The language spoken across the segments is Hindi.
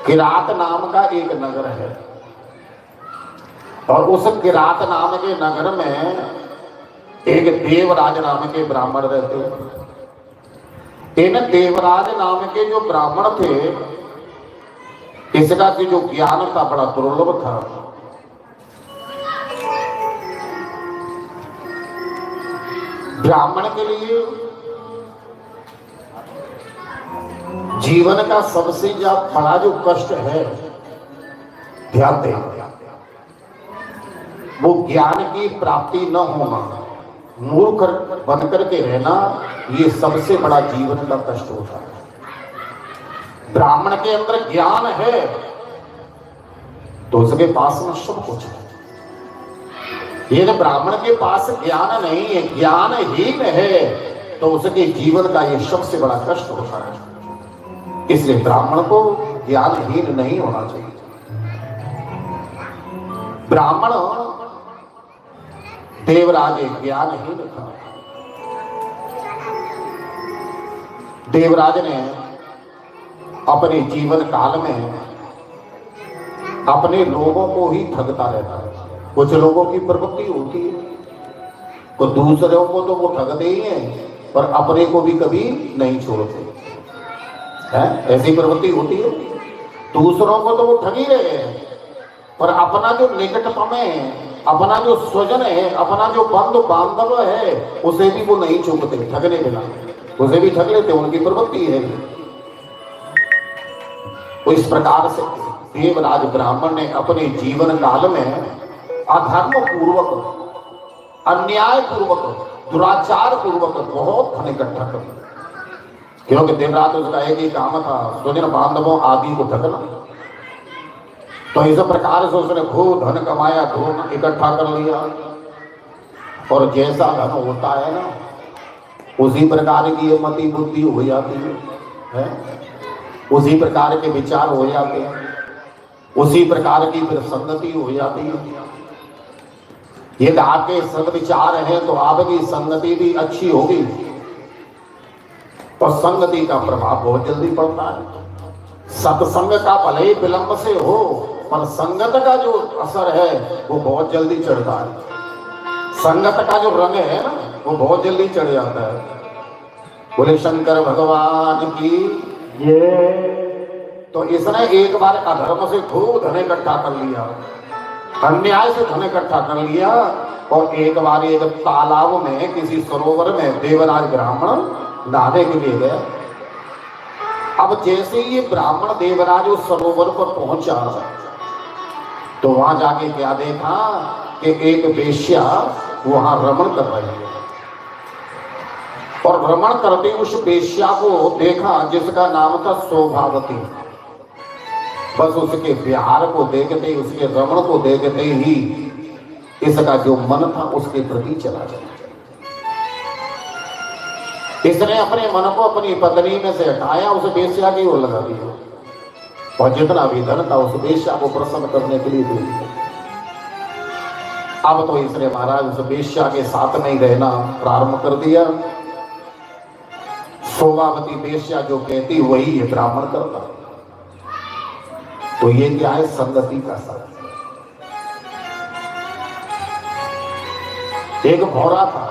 किरात नाम का एक नगर है और उस किरात नाम के नगर में एक देवराज नाम के ब्राह्मण रहते हैं। इन देवराज नाम के जो ब्राह्मण थे, इसका की जो ज्ञान था बड़ा दुर्लभ था। ब्राह्मण के लिए जीवन का सबसे बड़ा जो कष्ट है, ध्यान दें, वो ज्ञान की प्राप्ति न होना, मूर्ख बन करके रहना, ये सबसे बड़ा जीवन का कष्ट होता है। ब्राह्मण के अंदर ज्ञान है तो उसके पास में सब कुछ है। ये ब्राह्मण के पास ज्ञान नहीं है, ज्ञानहीन है, तो उसके जीवन का ये सबसे बड़ा कष्ट होता है। इसलिए ब्राह्मण को ज्ञानहीन नहीं होना चाहिए। ब्राह्मण देवराज ज्ञानहीन था। देवराज ने अपने जीवन काल में अपने लोगों को ही ठगता रहता है। कुछ लोगों की प्रवृत्ति होती है, तो दूसरों को तो वो ठगते ही हैं, पर अपने को भी कभी नहीं छोड़ते हैं। ऐसी प्रवृत्ति होती है। दूसरों को तो वो ठग ही रहे हैं, पर अपना जो निकटतम है, अपना जो स्वजन है, अपना जो बंधु बांधव है, उसे भी वो नहीं चूकते, ठगने बिना उसे भी ठग लेते, उनकी प्रवृत्ति है। तो इस प्रकार से देवराज ब्राह्मण ने अपने जीवन काल में अधर्म पूर्वक, अन्याय पूर्वक, दुराचार पूर्वक बहुत धन इकट्ठा कर लिया। क्योंकि दिन रात उसका एक ही काम था, स्वजन बांधवों आदि को ठगना। तो इस प्रकार से उसने खूब धन कमाया, खूब इकट्ठा कर लिया, और जैसा धन होता है ना, उसी प्रकार की ये मति बुद्धि हो जाती है, उसी प्रकार के विचार हो जाते हैं, उसी प्रकार की फिर संगति हो जाती है। यदि आपके सद्विचार हैं तो आपकी संगति भी अच्छी होगी, और संगति का प्रभाव बहुत जल्दी पड़ता है। सत्संग का भले ही विलंब से हो, पर संगत का जो असर है वो बहुत जल्दी चढ़ता है। संगत का जो रंग है ना, वो बहुत जल्दी चढ़ जाता है। बोले शंकर भगवान की ये। तो इसने एक बार अधर्म से खूब धन इकट्ठा कर लिया, अन्याय से धन इकट्ठा कर लिया, और एक बार एक तालाब में, किसी सरोवर में देवराज ब्राह्मण नहाने के लिए गया। अब जैसे ये ब्राह्मण देवराज उस सरोवर पर पहुंचा, तो वहां जाके क्या देखा कि एक वेश्या वहां रमण कर रही है, और रमण करते उस वेश्या को देखा जिसका नाम था शोभावती। बस उसके विहार को देखते, उसके रमण को देखते ही इसका जो मन था उसके प्रति चला गया। इसने अपने मन को अपनी पत्नी में से हटाया, उस वेश्या की ओर लगा दिया, और जितना भी धन था उस वेश्या को प्रसन्न करने के लिए दे दिया। अब तो इसने महाराज उस वेश्या के साथ में ही रहना प्रारंभ कर दिया। शोभावती वेश्या जो कहती वही ये ब्राह्मण करता। तो ये क्या है? संगति का साथ। एक भौरा था,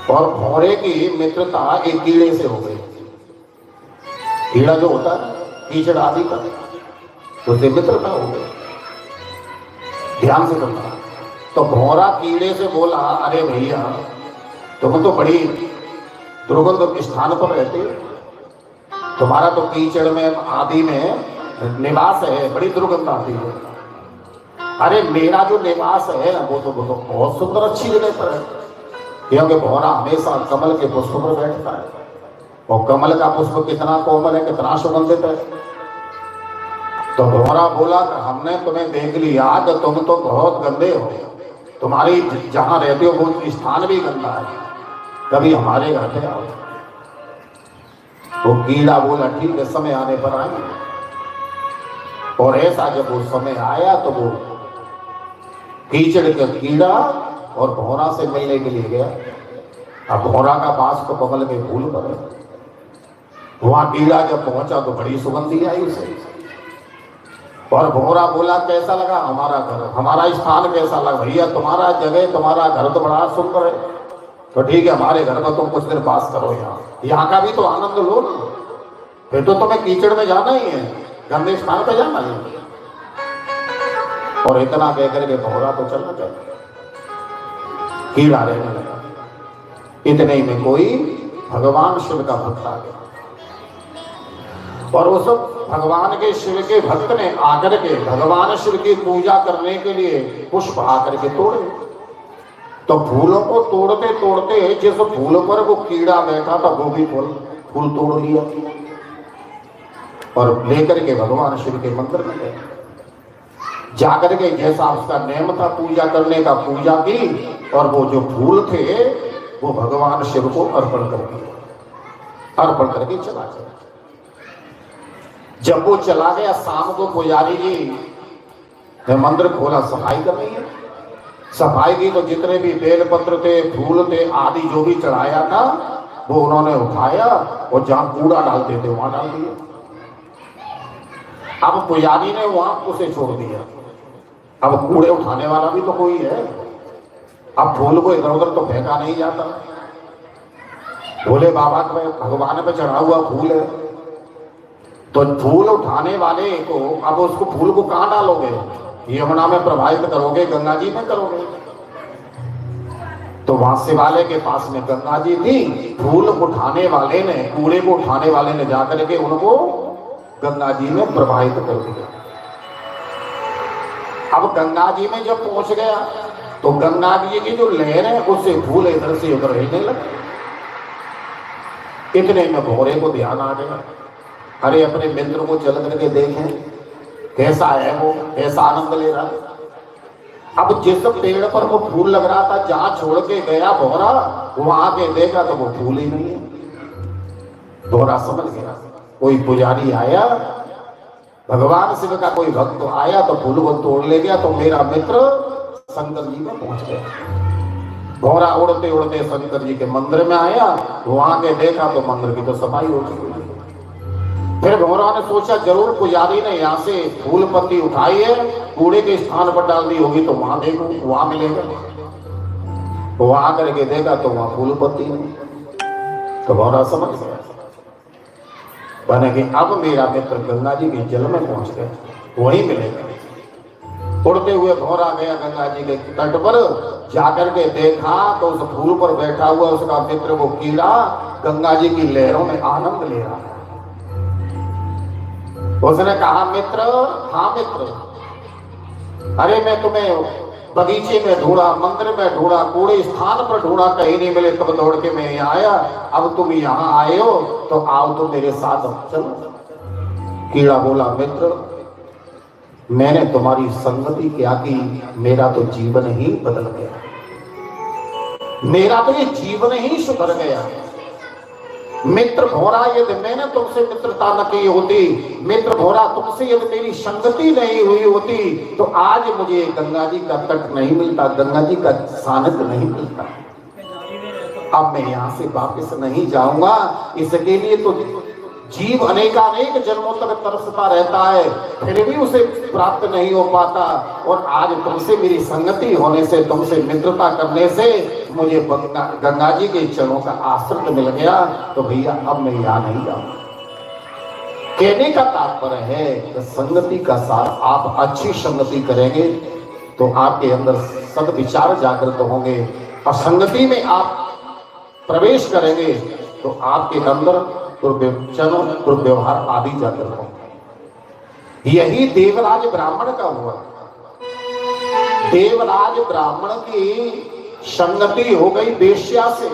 और भौरे की मित्रता एक कीड़े से हो गई। कीड़ा जो होता है कीचड़ आदि का, उससे मित्रता हो गई। ध्यान से करना। तो भौरा कीड़े से बोला, अरे भैया तुम तो बड़ी दुर्गंध स्थान पर रहते हो, तुम्हारा तो कीचड़ में आदि में निवास है, बड़ी दुर्गंध आती है। अरे मेरा जो निवास है ना, वो तो बहुत सुंदर अच्छी जगह पर है, क्योंकि भौरा हमेशा कमल के पुष्प पर बैठता है, और कमल का पुष्प कितना कोमल है, कितना सुगंधित है। तो भौरा बोला कि हमने तुम्हें देख लिया कि तुम तो बहुत गंदे हो, तुम्हारी जहां रहते हो वो स्थान भी गंदा है, कभी हमारे घर पे आओ। वो कीड़ा बोला ठीक है, समय आने पर आएंगे। और ऐसा जब वो समय आया तो वो कीचड़ का कीड़ा और भौरा से मिलने के लिए गया। अब भौरा का बास तो कमल के फूल पर है, वहां कीड़ा जब पहुंचा तो बड़ी सुगंधी आई उसे। और भौरा बोला कैसा लगा हमारा घर, हमारा स्थान कैसा लगा? भैया तुम्हारा जगह, तुम्हारा घर तो बड़ा सुंदर है, तो ठीक है हमारे घर में तुम कुछ दिन पास करो, यहाँ का भी तो आनंद लो ना, फिर तो तुम्हें कीचड़ में जाना ही है, गंदे स्थान पे जाना ही है। और इतना कह करके भौरा तो चलना चाहिए, कीड़ा रहने लगा। इतने ही में कोई भगवान शिव का भक्त आ गया, और उस भगवान के शिव के भक्त ने आकर के भगवान शिव की पूजा करने के लिए पुष्प आकर के तोड़े। तो फूलों को तोड़ते तोड़ते जिस फूल पर वो कीड़ा बैठा था वो भी फूल तोड़ लिया और लेकर के भगवान शिव के मंदिर में गए। जाकर के जैसा उसका नियम था पूजा करने का, पूजा की, और वो जो फूल थे वो भगवान शिव को अर्पण करके चला गया। जब वो चला गया, शाम को पुजारी जी ने मंदिर खोला, सफाई कर रही है। सफाई की तो जितने भी बेलपत्र थे, फूल थे, आदि जो भी चढ़ाया था वो उन्होंने उठाया और जहां कूड़ा डालते थे वहां डाल दिया। अब पुजारी ने वहां उसे छोड़ दिया। अब कूड़े उठाने वाला भी तो कोई है। अब फूल को इधर उधर तो फेंका नहीं जाता। भोले बाबा के भगवान पे चढ़ा हुआ फूल है, तो फूल उठाने वाले को अब उसको फूल को कहां डालोगे? यमुना में प्रवाहित करोगे, गंगा जी में करोगे? तो वहां शिवालय के पास में गंगा जी थी। फूल उठाने वाले ने, कूड़े को उठाने वाले ने जाकर के उनको गंगा जी में प्रवाहित कर दिया। अब गंगा जी में जब पहुंच गया तो गंगा जी की जो लहर है उससे फूल इधर से उधर हिलने लगे। इतने में भौरे को ध्यान आ गया, अरे अपने मित्र को चल करके देखें कैसा है वो, कैसा आनंद ले रहा है। अब जिस पेड़ पर वो फूल लग रहा था, जहां छोड़ के गया भौरा, वहां के देखा तो वो फूल ही नहीं है। भौरा समझ गया कोई पुजारी आया, भगवान शिव का कोई भक्त आया तो फूल को तोड़ ले गया, तो मेरा मित्र शंकर जी में पहुंच गया। भौरा उड़ते उड़ते शंकर जी के मंदिर में आया, वहां के देखा तो मंदिर की तो सफाई हो चुकी है। फिर भौरा ने सोचा जरूर पुजारी ने यहाँ से फूल पत्ती उठाई है, कूड़े के स्थान पर डाल दी होगी, तो वहां देखो वहां मिलेगा। वहां करके देखा तो वहां फूल पत्ती नहीं। तो भौरा समझ गया बने कि अब मेरा मित्र गंगा जी के जल में पहुंच गया, वहीं मिलेगा। उड़ते हुए भौरा गया गंगा जी के तट पर, जाकर के देखा तो उस फूल पर बैठा हुआ उसका मित्र वो कीड़ा गंगा जी की लहरों में आनंद ले रहा है। उसने कहा मित्र, हाँ मित्र, अरे मैं तुम्हें बगीचे में ढूंढा, मंदिर में ढूंढा, कूड़े स्थान पर ढूंढा, कहीं नहीं मिले, तब दौड़ के मैं यहाँ आया। अब तुम यहाँ आए हो तो आओ तो मेरे साथ चलो। कीड़ा बोला मित्र, मैंने तुम्हारी संगति क्या की, मेरा तो जीवन ही बदल गया, मेरा तो ये जीवन ही सुधर गया। मित्र भौरा, यदि मैंने तुमसे मित्रता न की होती, मित्र भौरा तुमसे यदि मेरी संगति नहीं हुई होती, तो आज मुझे गंगा जी का तट नहीं मिलता, गंगा जी का सानिध्य नहीं मिलता। अब मैं यहाँ से वापस नहीं जाऊंगा। इसके लिए तो जीव अनेकानेक जन्मों तक तरसता रहता है, फिर भी उसे प्राप्त नहीं हो पाता। और आज तुमसे मेरी संगति होने से, तुमसे मित्रता करने से मुझे गंगा जी के चरणों का आश्रय मिल गया। तो भैया अब मैं यहाँ नहीं जाऊंगा। कहने का तात्पर्य है कि संगति का सार, आप अच्छी संगति करेंगे तो आपके अंदर सद्विचार जागृत होंगे, और संगति में आप प्रवेश करेंगे तो आपके अंदर दुर्व्यवहार आदि जागृत होंगे। यही देवराज ब्राह्मण का हुआ। देवराज ब्राह्मण की संगति हो गई वेश्या से।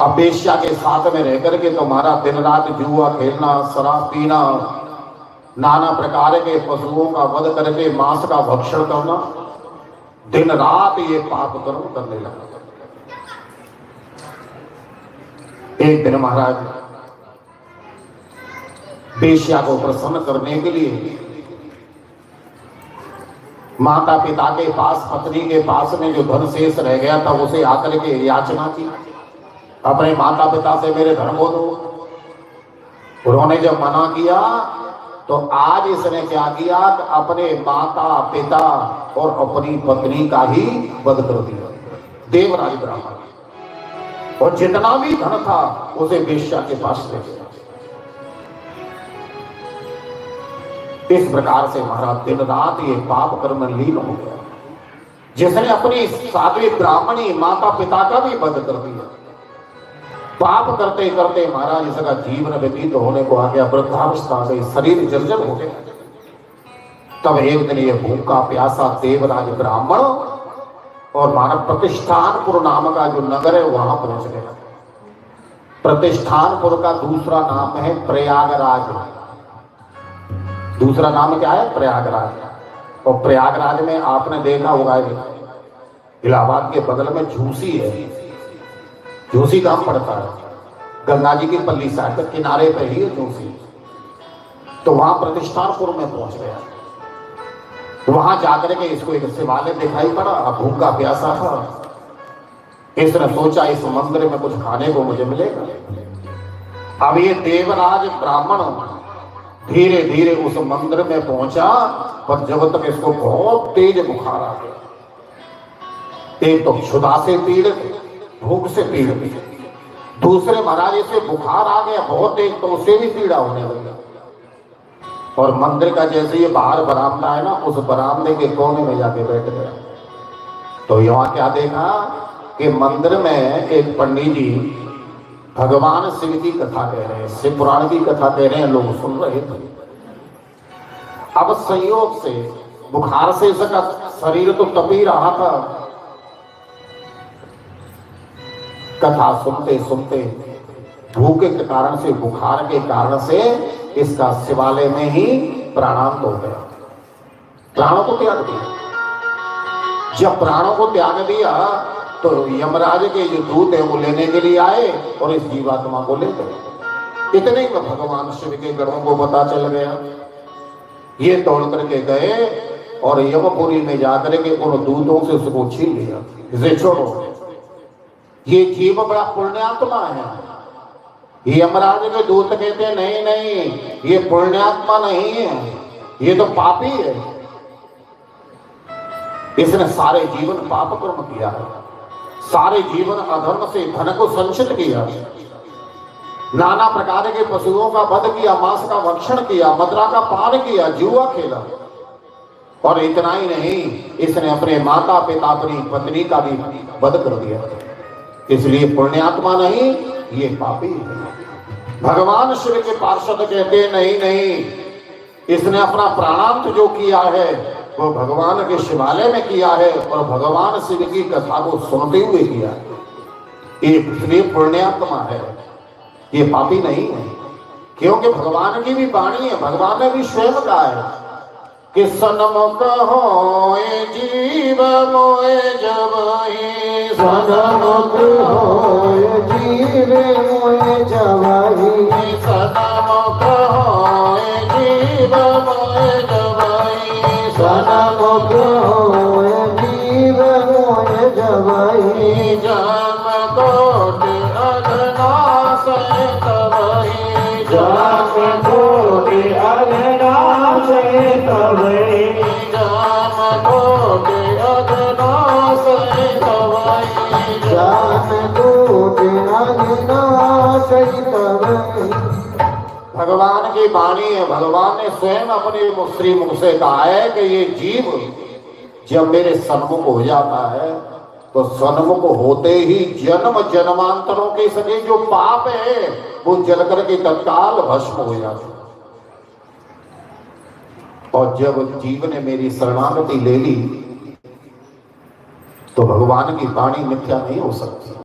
अब वेश्या के साथ में रह करके तुम्हारा दिन रात जुआ खेलना, शराब पीना, नाना प्रकार के पशुओं का वध करके मांस का भक्षण करना, दिन रात ये पाप कर्म करने लगा। एक दिन महाराज वेश्या को प्रसन्न करने के लिए माता पिता के पास, पत्नी के पास में जो धन शेष रह गया था उसे आकर के याचना की, अपने माता पिता से मेरे धन को दो। उन्होंने जब मना किया तो आज इसने क्या किया कि अपने माता पिता और अपनी पत्नी का ही वध कर दिया, देवराज ब्राह्मण। और जितना भी धन था उसे वेश्या के पास ले गया। इस प्रकार से महाराज दिन रात ये पाप कर्म में लीन हो गया, जिसने अपनी साध्वी ब्राह्मणी माता पिता का भी वध कर दिया। पाप करते करते महाराज इसका जीवन व्यतीत होने को आ गया, वृद्धावस्था गई, शरीर जर्जर हो गया। तब एक दिन ये भूखा प्यासा देवराज ब्राह्मण और मानव प्रतिष्ठानपुर नाम का जो नगर है वहां पहुंच गया। प्रतिष्ठानपुर का दूसरा नाम है प्रयागराज। दूसरा नाम क्या है? प्रयागराज। और प्रयागराज में आपने देखा होगा इलाहाबाद के बगल में झूसी है, झूसी कहां पड़ता है? गंगा जी की पल्ली साइड के किनारे पे ही है झूसी। तो वहां प्रतिष्ठानपुर में पहुंच गया। वहां जाकर के इसको एक शिवालय दिखाई पड़ा, भूखा प्यासा था। इसने सोचा इस मंदिर में कुछ खाने को मुझे मिलेगा। अब ये देवराज ब्राह्मण धीरे धीरे उस मंदिर में पहुंचा, पर जब तक इसको बहुत तेज बुखार आ गया। एक तो क्षुधा से पीड़ित, भूख से पीड़ित, दूसरे महाराज से बुखार आ गया बहुत तेज, तो उससे भी पीड़ा होने लगा। और मंदिर का जैसे ये बाहर बरामदा है ना, उस बरामदे के कोने में जाके बैठ गया। तो यहाँ क्या देखा कि मंदिर में एक पंडित जी भगवान शिव की कथा कह रहे हैं, शिव पुराण की कथा कह रहे हैं, लोग सुन रहे थे। अब संयोग से बुखार से इसका शरीर तो तप ही रहा था। कथा सुनते सुनते भूखे के कारण से, बुखार के कारण से इसका शिवालय में ही प्राणांत हो गया, प्राणों को त्याग दिया। जब प्राणों को त्याग दिया तो यमराज के जो दूत है वो लेने के लिए आए और इस जीवात्मा को ले गए। इतने में भगवान शिव के गणों को पता चल गया। ये दौड़ करके गए और यमपुरी में जाकर के उन दूतों से उसको छीन लिया। इसे छोड़ो, ये जीव बड़ा पुण्यात्मा है। यमराज के दूत कहते हैं नहीं नहीं, ये पुण्यात्मा नहीं है, ये तो पापी है। इसने सारे जीवन पाप कर्म किया है, सारे जीवन अधर्म से धन को संचित किया, नाना प्रकार के पशुओं का वध किया, मांस का भक्षण किया, मदिरा का पान किया, जुआ खेला। और इतना ही नहीं, इसने अपने माता पिता अपनी पत्नी का भी वध कर दिया। इसलिए पुण्यात्मा नहीं, ये पापी है। भगवान शिव के पार्षद कहते नहीं नहीं, इसने अपना प्राणांत जो किया है वो भगवान के शिवालय में किया है और भगवान शिव की कथा को सुनते हुए किया है। इसलिए पुण्यात्मा है, ये पापी नहीं है। क्योंकि भगवान की भी वाणी है, भगवान ने भी स्वयं कहा है कि सन्मुख होए जीव मोए जबहि, सन्मुख होए जीव मोए जबहि, सन्मुख होए जीव मोए जबहि, सन्मुख होए जीव मोए जबहि, जम कोटि अघनाश तबहि, जम कोटि अघनाश तबहि, जम कोटि अघनाश तबहि, जम कोटि अघनाश तबहि। भगवान की वाणी है। भगवान ने स्वयं अपने श्री मुख से कहा है कि ये जीव जब मेरे सन्मुख हो जाता है तो सन्मुख होते ही जन्म जन्मांतरों के सभी जो पाप है वो जल करके तत्काल भस्म हो जाते। और जब जीव ने मेरी शरणागति ले ली तो भगवान की वाणी मिथ्या नहीं हो सकती।